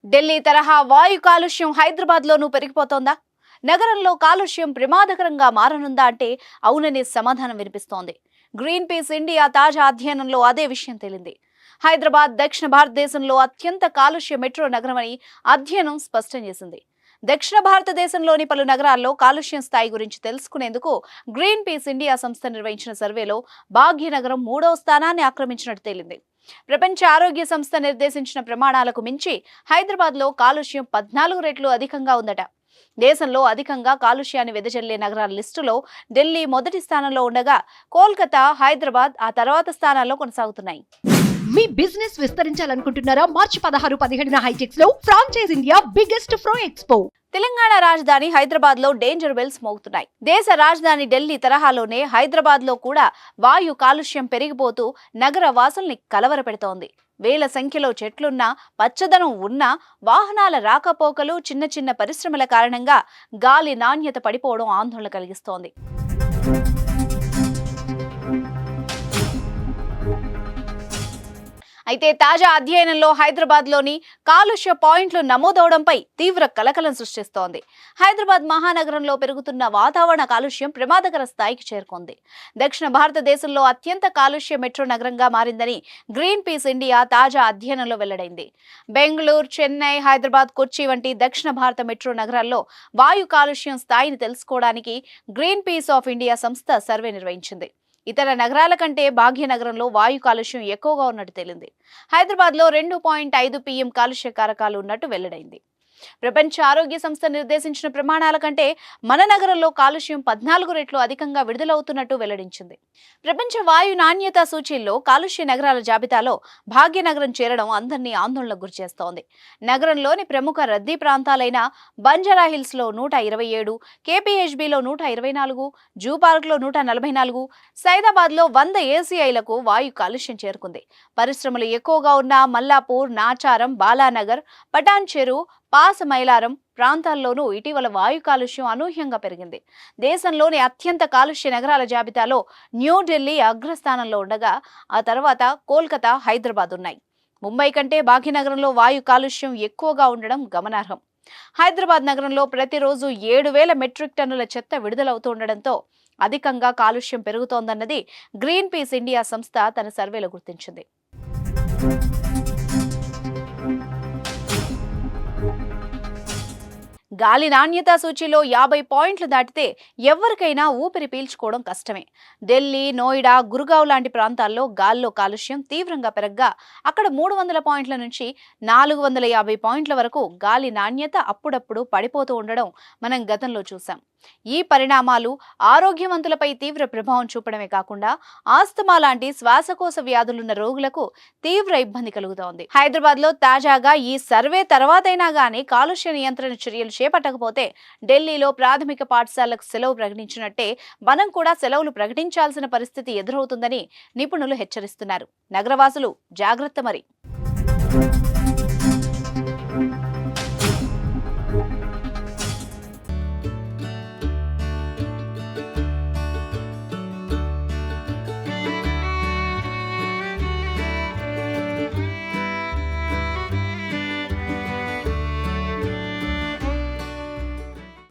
ఢిల్లీ తరహా వాయు కాలుష్యం హైదరాబాద్లోనూ పెరిగిపోతోందా? నగరంలో కాలుష్యం ప్రమాదకరంగా మారనుందా అంటే అవుననే సమాధానం వినిపిస్తోంది. గ్రీన్ పీస్ ఇండియా తాజా అధ్యయనంలో అదే విషయం తేలింది. హైదరాబాద్ దక్షిణ భారతదేశంలో అత్యంత కాలుష్య మెట్రో నగరమని అధ్యయనం స్పష్టం చేసింది. దక్షిణ భారతదేశంలోని పలు నగరాల్లో కాలుష్యం స్థాయి గురించి తెలుసుకునేందుకు గ్రీన్ పీస్ ఇండియా సంస్థ నిర్వహించిన సర్వేలో భాగ్యనగరం 3వ స్థానాన్ని ఆక్రమించినట్టు తేలింది. ప్రపంచ ఆరోగ్య సంస్థ నిర్దేశించిన ప్రమాణాలకు మించి హైదరాబాద్లో కాలుష్యం 14 రెట్లు అధికంగా ఉందట. దేశంలో అధికంగా కాలుష్యాన్ని వెదజల్లే నగరాల లిస్టులో ఢిల్లీ మొదటి స్థానంలో ఉండగా కోల్కతా, హైదరాబాద్ ఆ తర్వాత స్థానాల్లో కొనసాగుతున్నాయి. మీ బిజినెస్ విస్తరించాలనుకుంటున్నారా? మార్చి 16, 17 హైటెక్స్ లో franchise India biggest ఫ్రో expo. Telangana రాజధాని హైదరాబాద్ లో డేంజర్ బెల్స్ మోగుతున్నాయి. దేశ రాజధాని ఢిల్లీ తరహాలోనే హైదరాబాద్ లో కూడా వాయు కాలుష్యం పెరిగిపోతూ నగర వాసుల్ని కలవరపెడుతోంది. వేల సంఖ్యలో చెట్లున్నా, పచ్చదనం ఉన్నా వాహనాల రాకపోకలు, చిన్న చిన్న పరిశ్రమల కారణంగా గాలి నాణ్యత పడిపోవడం ఆందోళన కలిగిస్తోంది. అయితే తాజా అధ్యయనంలో హైదరాబాద్లోని కాలుష్య పాయింట్లు నమోదవడంపై తీవ్ర కలకలం సృష్టిస్తోంది. హైదరాబాద్ మహానగరంలో పెరుగుతున్న వాతావరణ కాలుష్యం ప్రమాదకర స్థాయికి చేరుకుంది. దక్షిణ భారతదేశంలో అత్యంత కాలుష్య మెట్రో నగరంగా మారిందని గ్రీన్ పీస్ ఇండియా తాజా అధ్యయనంలో వెల్లడైంది. బెంగళూరు, చెన్నై, హైదరాబాద్, కొచ్చి వంటి దక్షిణ భారత మెట్రో నగరాల్లో వాయు కాలుష్యం స్థాయిని తెలుసుకోవడానికి గ్రీన్ పీస్ ఆఫ్ ఇండియా సంస్థ సర్వే నిర్వహించింది. ఇతర నగరాల కంటే భాగ్యనగరంలో వాయు కాలుష్యం ఎక్కువగా ఉన్నట్టు తేలింది. హైదరాబాద్లో 2.5 pm కాలుష్య కారకాలు ఉన్నట్టు వెల్లడైంది. ప్రపంచ ఆరోగ్య సంస్థ నిర్దేశించిన ప్రమాణాల కంటే మన నగరంలో కాలుష్యం 14 రెట్లు అధికంగా విడుదలవుతున్నట్టు వెల్లడించింది. ప్రపంచ వాయు నాణ్యత సూచీల్లో కాలుష్య నగరాల జాబితాలో భాగ్యనగరం చేరడం అందరినీ ఆందోళనకు గురిచేస్తోంది. నగరంలోని ప్రముఖ రద్దీ ప్రాంతాలైన బంజారా హిల్స్ లో 127, కేపీహెచ్బీలో 124, జూ పార్క్ లో 144, సైదాబాద్ లో 100 ACIలకు వాయు కాలుష్యం చేరుకుంది. పరిశ్రమలు ఎక్కువగా ఉన్న మల్లాపూర్, నాచారం, బాలానగర్, పటాన్ చెరు, పాసమైలారం ప్రాంతాల్లోనూ ఇటీవల వాయు కాలుష్యం అనూహ్యంగా పెరిగింది. దేశంలోని అత్యంత కాలుష్య నగరాల జాబితాలో న్యూఢిల్లీ అగ్రస్థానంలో ఉండగా ఆ తర్వాత కోల్కతా, హైదరాబాద్ ఉన్నాయి. ముంబై కంటే భాగ్యనగరంలో వాయు కాలుష్యం ఎక్కువగా ఉండడం గమనార్హం. హైదరాబాద్ నగరంలో ప్రతిరోజు 7,000 మెట్రిక్ టన్నుల చెత్త విడుదలవుతుండటంతో అధికంగా కాలుష్యం పెరుగుతోందన్నది గ్రీన్ పీస్ ఇండియా సంస్థ తన సర్వేలో గుర్తించింది. గాలి నాణ్యతా సూచీలో 50 పాయింట్లు దాటితే ఎవరికైనా ఊపిరి పీల్చుకోవడం కష్టమే. ఢిల్లీ, నోయిడా, గురుగావ్ లాంటి ప్రాంతాల్లో గాల్లో కాలుష్యం తీవ్రంగా పెరగ్గా అక్కడ 300 పాయింట్ల నుంచి 450 పాయింట్ల వరకు గాలి నాణ్యత అప్పుడప్పుడు పడిపోతూ ఉండడం మనం గతంలో చూసాం. ఈ పరిణామాలు ఆరోగ్యవంతులపై తీవ్ర ప్రభావం చూపడమే కాకుండా ఆస్తమా లాంటి శ్వాసకోశ వ్యాధులున్న రోగులకు తీవ్ర ఇబ్బంది కలుగుతోంది. హైదరాబాద్ లో తాజాగా ఈ సర్వే తర్వాతైనా గానీ కాలుష్య నియంత్రణ చర్యలు చేపట్టకపోతే ఢిల్లీలో ప్రాథమిక పాఠశాలకు సెలవు ప్రకటించినట్టే మనం కూడా సెలవులు ప్రకటించాల్సిన పరిస్థితి ఎదురవుతుందని నిపుణులు హెచ్చరిస్తున్నారు. నగరవాసులు జాగ్రత్త మరి.